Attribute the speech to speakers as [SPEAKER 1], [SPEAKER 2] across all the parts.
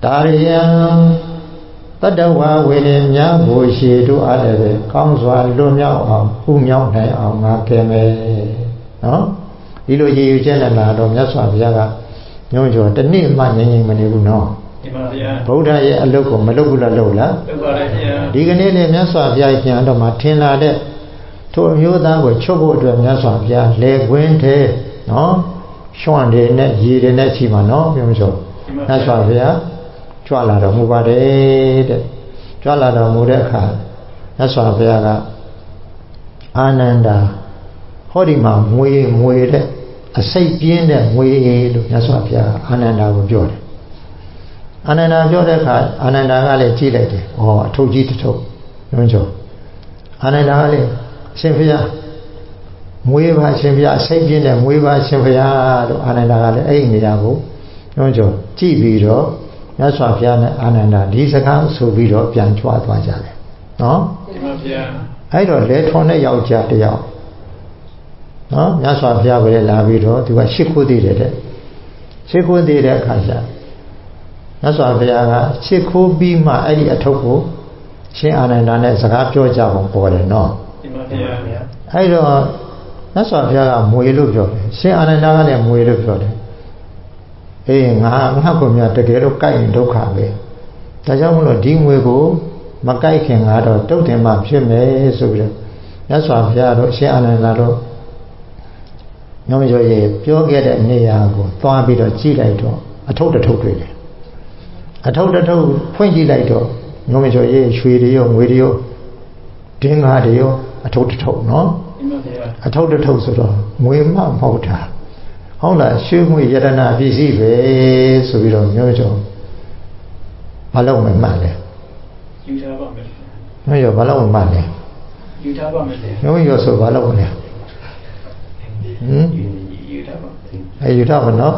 [SPEAKER 1] ဒါရီယံတတ္တဝါဝေနေမြတ်ဘုရှိတို့အားလည်းကောင်းစွာလွတ်မြောက်အောင်ဥမြောက်နိုင်အောင်ငါကဲမယ်နော်ဒီလိုရည်ရွယ်ချက်နဲ့လာတော့မြတ်စွာဘုရားကညွှန်ကျော်တနေ့မှငြိမ်ငြိမ်မနေဘူးနော်
[SPEAKER 2] ဒီပါဗျာ
[SPEAKER 1] ဗုဒ္ဓရဲ့အလုပ်ကိုမလုပ်ဘူးလားလုပ်လား
[SPEAKER 2] လုပ်ပါတယ်ဗျာ
[SPEAKER 1] ဒီကနေ့လည်းမြတ်စွာဘုရားပြန်တော့မှထင်လာတဲ့ထိုအမျိုးသားကိုချုပ်ဖို့အတွက်မြတ်စွာဘုရားလေခွင်းထဲနော်ရွှွန့်တွေနဲ့ရေတွေနဲ့ချီမှာနော်ပြောမစို့မြတ်စွာဘုရားကြွလာတော်မူပါတယ်တဲ့ကြွလာတော်မူတဲ့အခါမြတ်စွာဘုရားကအာနန္ဒာဟောဒီမှာငွေတဲ့အစိတ်ပြင်းတဲ့ငွေလို့မြတ်စွာဘုရားအာနန္ဒာကိုပြောတယ်အာနန္ဒာပြောတဲ့အခါအာနန္ဒာကလည်းကြည့်လိုက်တယ်ဩအထုပ်ကြီးတစ်ထုပ်ညွှန်းကျော်အာနန္ဒာကလည်းရှင်ဘုရားငွေပါရှင်ဘုရားအစိတ်ပြင်းတဲ့ငွေပါရှင်ဘုရားလို့အာနန္ဒာကလည်းအဲ့ဒီနေရာကိုညွှန်းကျော်ကြည့်ပြီးတော့မြတ်စွာဘုရားနဲ့အာနန္ဒာဒီစကားဆိုပြီးတော့ပြန်ကြွသွားကြတယ်နော်
[SPEAKER 2] ဒီပါဗျာ
[SPEAKER 1] အဲ့တော့လေထွန်တဲ့ယောက်ျားတစ်ယောက်နော်မြတ်စွာဘုရားပဲလာပြီးတော့သူကရှ िख ိုးသေးတယ်တဲ့ရှ िख ိုးသေးတဲ့အခါကျမြတ်စွာဘုရားကရှ िख ိုးပြီးမှအဲ့ဒီအထုပ်ကိုရှင်အာနန္ဒာနဲ့စကားပြောကြအောင်ပေါ်တယ်နော်
[SPEAKER 2] ဒီပါဗျာ
[SPEAKER 1] အဲ့တော့မြတ်စွာဘုရားကမွေလို့ပြောတယ်ရှင်အာနန္ဒာကလည်းမွေလို့ပြောတယ်အေးငါကိုမြတ်တကယ်တော့ကြိုက်ရင်ဒုက္ခပဲဒါကြောင့်မလို့ဒီငွေကိုမကြိုက်ခင်ကတော့တုတ်တင်မှဖြစ်မယ်ဆိုပြီးတော့မြတ်စွာဘုရားတို့ရှင်အာနန္ဒာတို့ညောင်ကျော်ရေပြောခဲ့တဲ့နေရာကိုသွားပြီးတော့ကြည့်လိုက်တော့အထုပ်တစ်ထုပ်တွေ့တယ်အထုပ်တစ်ထုပ်ဖွင့်ကြည့်လိုက်တော့ညောင်ကျော်ရေရွှေတွေရောငွေတွေရောဒင်းကားတွေရောအထုပ်တစ်ထုပ်နော်အထုပ်တစ်ထုပ်ဆိုတော့ငွေမှမဟုတ်တာဟုတ်လားရွှေငွေယတနာပစ္စည်းပဲဆိုပြီးတော့ညောင်ကျော်ဘာလို့မမှန်လဲ
[SPEAKER 2] ယူထားပါမယ်
[SPEAKER 1] ညောင်ကျော်ဘာလို့မမှန်လဲ
[SPEAKER 2] ယူထားပါမယ်
[SPEAKER 1] ညောင်ကျော်ဆိုဘာလို့လဲ
[SPEAKER 2] ယူထားပါ
[SPEAKER 1] ယူထားပါနော်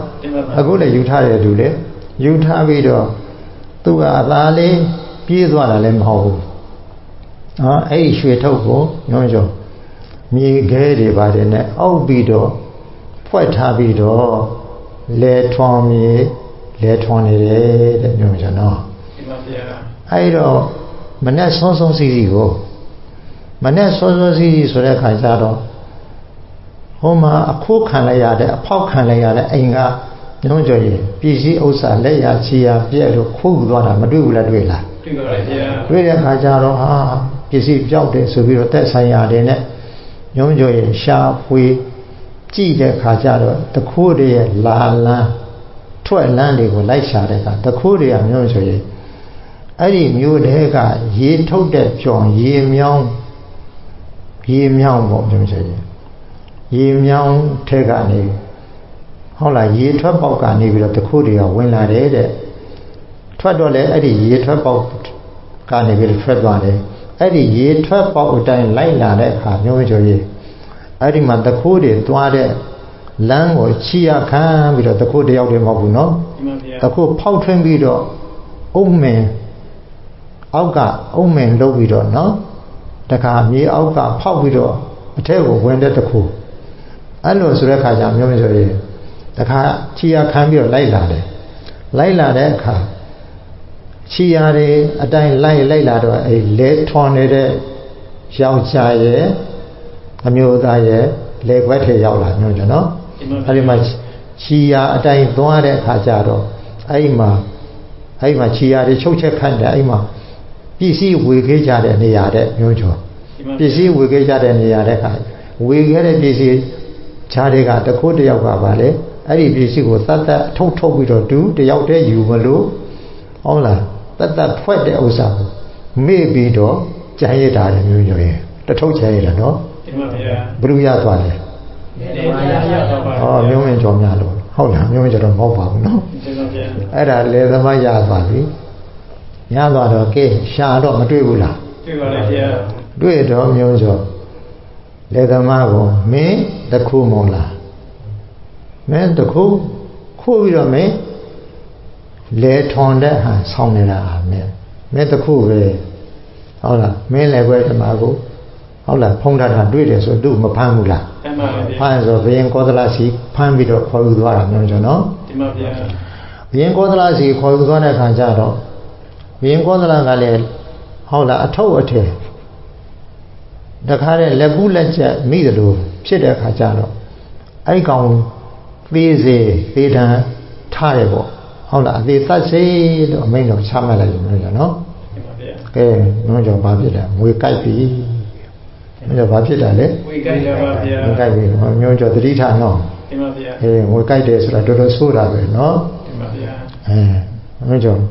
[SPEAKER 1] အခုလည်းယူထားတယ်သူလေယူထားပြီးတော့သူကအသားလေးပြေးသွားတာလည်းမဟုတ်ဘူးအဲ့ဒီရွှေထုတ်ကိုညွှန်းကျော်မြေခဲတွေပါတယ်နဲ့အောက်ပြီးတော့ဖွဲ့ထားပြီးတော့လဲထွန်မြေလဲထွန်နေတယ်တဲ့ညွှန်းကျော်နော်
[SPEAKER 2] ဒီပါဗျာ
[SPEAKER 1] အဲ့တော့မနဲ့ဆုံးဆုံးစီစီကိုမနဲ့ဆုံးဆုံးစီစီဆိုတဲ့ခါကျတော့ဟိုမှာအခိုးခံလိုက်ရတဲ့အဖောက်ခံလိုက်ရတဲ့အိမ်ကညွှန်းကျော်ရင်ပစ္စည်းဥစ္စာလက်ရချီရပြက်လို့ခိုးသွားတာမတွေ့ဘူးလားတွေ့လား
[SPEAKER 2] တွေ့ပါရဲ့ဗျာ
[SPEAKER 1] တွေ့တဲ့အခါကျတော့ဟာပစ္စည်းပြောက်တယ်ဆိုပြီးတော့တက်ဆိုင်ရတယ်နဲ့ညွှန်းကျော်ရင်ရှာဖွေကြည့်တဲ့အခါကျတော့တခိုးတွေရဲ့လာလန်းထွက်လန်းတွေကိုလိုက်ရှာတဲ့အခါတခိုးတွေကညွှန်းကျော်ရင်အဲ့ဒီမျိုးတွေကရေထုတ်တဲ့ကြောင်ရေမြောင်းပေါ့ညွှန်းကျော်ရင်ရေမြောင်းထဲကနေဟုတ်လားရေထွက်ပေါက်ကနေပြီးတော့တခုတွေကဝင်လာတယ်တဲ့ထွက်တော့လေအဲ့ဒီရေထွက်ပေါက်ကနေပြီးတော့ထွက်သွားတယ်အဲ့ဒီရေထွက်ပေါက်အတိုင်းလိုက်လာတဲ့အခါမျိုးကျော်ရေအဲ့ဒီမှာတခုတွေသွားတဲ့လမ်းကိုချီရခံပြီးတော့တခုတယောက်တည်းမဟုတ်ဘူးနော်တခုဖောက်ထွင်းပြီးတော့အုံမင်အောက်ကအုံမင်လုပ်ပြီးတော့နော်တခါမြေအောက်ကဖောက်ပြီးတော့အထက်ကိုဝင်တဲ့တခုအဲ့လိုဆိုတဲ့အခါကျမျိုးဆိုရင်တခါချီရခံပြီးတော့လိုက်လာတယ်လိုက်လာတဲ့အခါချီရတွေအတိုင်းလိုက်လာတော့အဲ့လဲထွန်နေတဲ့ယောက်ျားရဲ့အမျိုးသားရဲ့လေခွက်ထဲရောက်လာမျိုးကျွန်တော်အဲ့ဒီမှာချီရအတိုင်းသွားတဲ့အခါကျတော့အဲ့ဒီမှာချီရတွေချုပ်ချက်ခတ်တယ်အဲ့ဒီမှာပစ္စည်းဝေခဲ့ကြတဲ့နေရာတဲ့မျိုးကျော်ပစ္စည်းဝေခဲ့ကြတဲ့နေရာတဲ့အခါဝေခဲ့တဲ့ပစ္စည်းခြားတွေကတခိုးတယောက်ကပါလေအဲ့ဒီပစ္စည်းကိုသတ်ထုတ်ပြီးတော့တယောက်တည်းယူမလို့ဟုတ်လားတတ်ဖွဲ့တဲ့ဥစ္စာကိုမေ့ပြီးတော့ကြံရတာလည်းမျိုးမျိုးရင်တထုတ်ချင်ရတာနော်
[SPEAKER 2] ဒီမှာဗျာ
[SPEAKER 1] ဘ누구ရသွားလဲမျိုးမင်းကြော်များလို့ဟုတ်လားမျိုးမင်းကြော်တော့မဟုတ်ပါဘူးနော်အဲ့ဒါလေသမားရသွားပြီရသွားတော့ကဲရှာတော့မတွေ့ဘူးလား
[SPEAKER 2] တွေ့ပါလေဗျာ
[SPEAKER 1] တွေ့တော့မျိုးကျော်လေသမားကိုမင်းတခုမုံလားမင်းတခုခိုးပြီးတော့မင်းလေထွန်တဲ့ဟာဆောင်းနေတာမင်းတခုပဲဟုတ်လားမင်းလည်းပဲဓမ္မကိုဟုတ်လားဖုံးထားတာတွေ့တယ်ဆိုသူ့မဖမ်းဘူးလား
[SPEAKER 2] ဖမ်းပါဗျာ
[SPEAKER 1] ဖမ်းဆိုဘယင်ကောသလစီဖမ်းပြီးတော့ခေါ်ယူသွားတာမျိုးကျော်နော်
[SPEAKER 2] ဒီမှာဗျာ
[SPEAKER 1] ဘယင်ကောသလစီခေါ်ယူသွားတဲ့ခါကျတော့ဘယင်ကောသလကလည်းဟုတ်လားအထုပ်အထည်တခါတည်းလက်ပူးလက်ချက်မိသလိုဖြစ်တဲ့ခါကျတော့အဲ့ကောင်သေးစေသေးတန်းထားတယ်ပေါ့ဟုတ်လားအသေးသတ်စေလို့အမိန့်တော်ချမှတ်လိုက်တယ်မျိုးကြောင့်နော်ကဲမျိုးကြောင့်ဘာဖြစ်လဲငွေကြိုက်ပြီမျိုးကြောင့်ဘာဖြစ်တာလဲ
[SPEAKER 2] ငွေကြိုက်တာပါဗျာ
[SPEAKER 1] ငွေကြိုက်ပြီမျိုးကြောင့်သတိထားနော်
[SPEAKER 2] တင်ပါဗျာ
[SPEAKER 1] ငွေကြိုက်တယ်ဆိုတာတော်တော်ဆိုးတာပဲနော်
[SPEAKER 2] တင်ပါဗျာ
[SPEAKER 1] မျိုးကြောင့်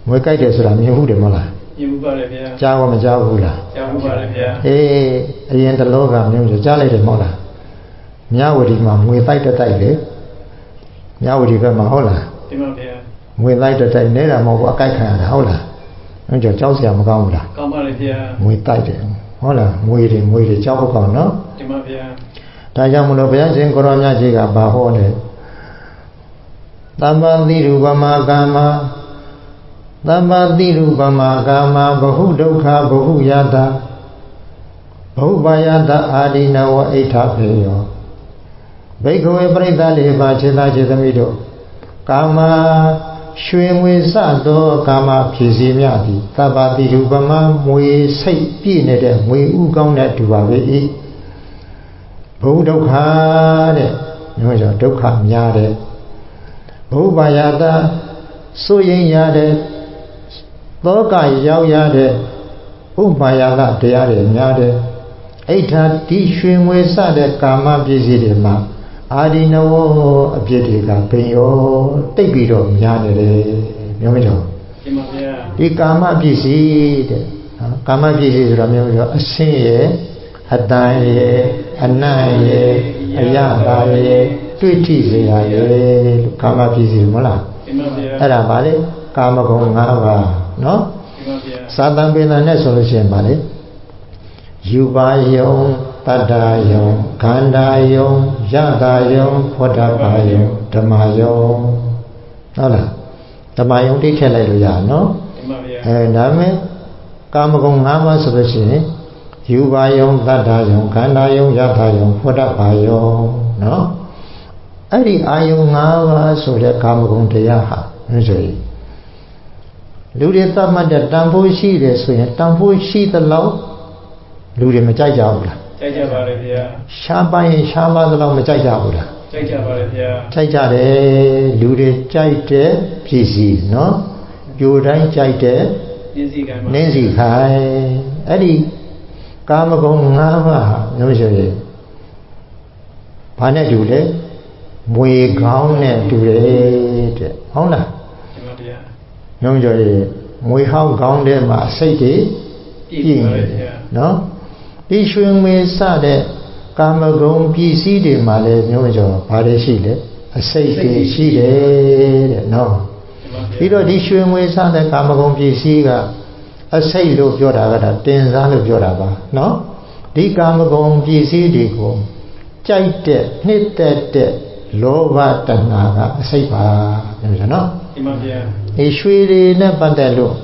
[SPEAKER 1] ငွေကြိုက်တယ်ဆိုတာမြင်ဘူးတယ်မဟုတ်လား
[SPEAKER 2] မြင်ဘူးပါတယ်ဗျာ
[SPEAKER 1] ကြားမကြားဘူးလား
[SPEAKER 2] ကြားဘူးပါတယ်ဗျာ
[SPEAKER 1] အရင်တလောကမျိုးကြောင့်ကြားလိုက်တယ်မဟုတ်လားမြဝတီမှာငွေတိုက်တိုက်လေမြဝတီဘက်မှာဟုတ်လား
[SPEAKER 2] တင်ပါဗျာ
[SPEAKER 1] ငွေတိုက်တိုက်နေတာမဟုတ်ဘူးအကြိုက်ခံရတာဟုတ်လားမျိုးကြောင့်ကြောက်စရာမကောင်းဘူးလား
[SPEAKER 2] ကောင်းပါလေဗျာ
[SPEAKER 1] ငွေတိုက်တယ်ဟုတ်လားငွေတွေကြောက်ဖို့ကောင်းနော်
[SPEAKER 2] တင်ပါဗျာ
[SPEAKER 1] ဒါကြောင့်မလို့ဘုရားရှင်ကိုရောမြတ်ကြီးကဘာဟောလဲသမ္မာတိရူပမကာမသမ္မာတိရူပမကာမဘဟုဒုက္ခဘဟုယတာဘဟုပါယတာအာဒီနဝအိဋ္ဌဖေယောဘိက္ခဝေပရိသတ်လေးပါခြေသားခြေသမီးတို့ကာမရွှေငွေစသောကာမဖြစ်စီမြသည်သဗ္ဗတိရူပမမွေစိတ်ပြည့်နေတဲ့ငွေဥကောင်းတဲ့တူပါပဲ၏ဘုဒုက္ခတဲ့မျိုးကြောင့်ဒုက္ခများတယ်ဘုဘာယတာစိုးရင်ရတဲ့သောကရောက်ရတဲ့ဥပါယကတရားတွေများတယ်အိဋ္ဌာတိရွှေငွေစတဲ့ကာမပစ္စည်းတွေမှာအာဒီနဝအပြစ်တွေကပင်ရောတိတ်ပြီးတော့များနေတယ်မျိုးမျိုးကြောင့်
[SPEAKER 2] ရှင်ပါဗျာ
[SPEAKER 1] ဒီကာမပစ္စည်းတဲ့ကာမပစ္စည်းဆိုတာမျိုးမျိုးအဆင်းရဲ့အတန်ရဲ့အနတ်ရဲ့အယတာရဲ့တွေ့ထိစရာရဲ့လို့ကာမပစ္စည်းမဟုတ်လား
[SPEAKER 2] ရှင်ပါဗျာ
[SPEAKER 1] အဲ့ဒါဗာလေကာမဂုဏ်၅ပါးနော်
[SPEAKER 2] ရှင်ပါဗျာ
[SPEAKER 1] သာတံပင်သာနဲ့ဆိုလို့ရှိရင်ဗာလေယူပါယုံတတ္တယုံခန္ဓာယုံယတာယုံဖောဓပါယုံဓမ္မယုံဟုတ်လားဓမ္မယုံတိတ်ထည့်လိုက်လို့ရနော်
[SPEAKER 2] ရှင်ပါဗျာ
[SPEAKER 1] ဒါမဲ့ကာမဂုဏ်၅ပါးဆိုလို့ရှိရင်ယူပါယုံတတ္တယုံခန္ဓာယုံယတာယုံဖောဓပါယုံနော်အဲ့ဒီအာယုံ၅ပါးဆိုတဲ့ကာမဂုဏ်တရားဟာဆိုရင်လူတွေသတ်မှတ်တဲ့တန်ဖိုးရှိတယ်ဆိုရင်တန်ဖိုးရှိသလောက်လူတွေမကြိုက်ကြဘူးလား
[SPEAKER 2] ကြိုက်ကြပါလေဗျာ
[SPEAKER 1] ရှားပါရင်ရှားပါသလောက်မကြိုက်ကြဘူးလား
[SPEAKER 2] ကြိုက်ကြပါလေဗျာ
[SPEAKER 1] ကြိုက်ကြတယ်လူတွေကြိုက်တဲ့ပြည်စီနော်ပြိုတိုင်းကြိုက်တဲ့နင်းစီခိုင်အဲ့ဒီကာမဂုဏ်၅ပါးဟာမျိုးဆိုရင်ဘာနဲ့တူလဲမွေကောင်းနဲ့တူတယ်တဲ့ဟုတ်လား
[SPEAKER 2] ရှင်ပါဗျာ
[SPEAKER 1] မျိုးဆိုရင်မွေဟောင်းကောင်းတဲ့မှာစိတ်တွေပြည့်နေတယ်နော်ဒီရွှေငွေစတဲ့ကာမဂုဏ်ပစ္စည်းတွေမှာလည်းမျိုးကျော်ဘာတွေရှိလဲအစိတ်တွေရှိတယ်တဲ့နော်ပြီးတော့ဒီရွှေငွေစတဲ့ကာမဂုဏ်ပစ္စည်းကအစိတ်လို့ပြောတာကတင်စားလို့ပြောတာပါနော်ဒီကာမဂုဏ်ပစ္စည်းတွေကိုကြိုက်တဲ့နှစ်သက်တဲ့လောဘတဏှာကအစိတ်ပါပြောကြနော်
[SPEAKER 2] ဒီမှာဗျာ
[SPEAKER 1] ဒီရွှေတွေနဲ့ပတ်သက်လို့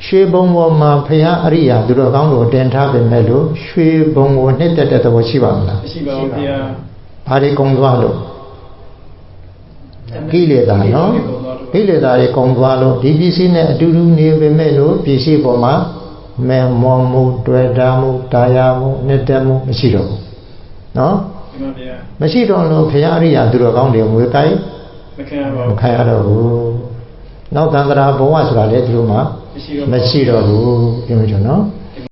[SPEAKER 1] ရွှေဘုံပေါ်မှာဘုရားအရိယာသူတော်ကောင်းတို့တင်ထားပေမဲ့လို့ရွှေဘုံကိုနှစ်သက်တဲ့သဘောရှိပါမလား
[SPEAKER 2] မရှိပါဘူးဗျာ
[SPEAKER 1] ဘာတွေကုံသွားလို့ကိလေသာနော်ကိလေသာတွေကုံသွားလို့ဒီပစ္စည်းနဲ့အတူတူနေပေမဲ့လို့ပစ္စည်းပေါ်မှာမဲမောမှုတွေ့တာမှုတာယာမှုနှစ်သက်မှုမရှိတော့ဘူးနော်မရှိတော့လို့ဘုရားအရိယာသူတော်ကောင်းတွေငွေကိုင်းမခံရတော့ဘူးနောက်သံဃာဘဝဆိုတာလေဒီလိုမှမရှိတော့ဘူးပြောကြနော်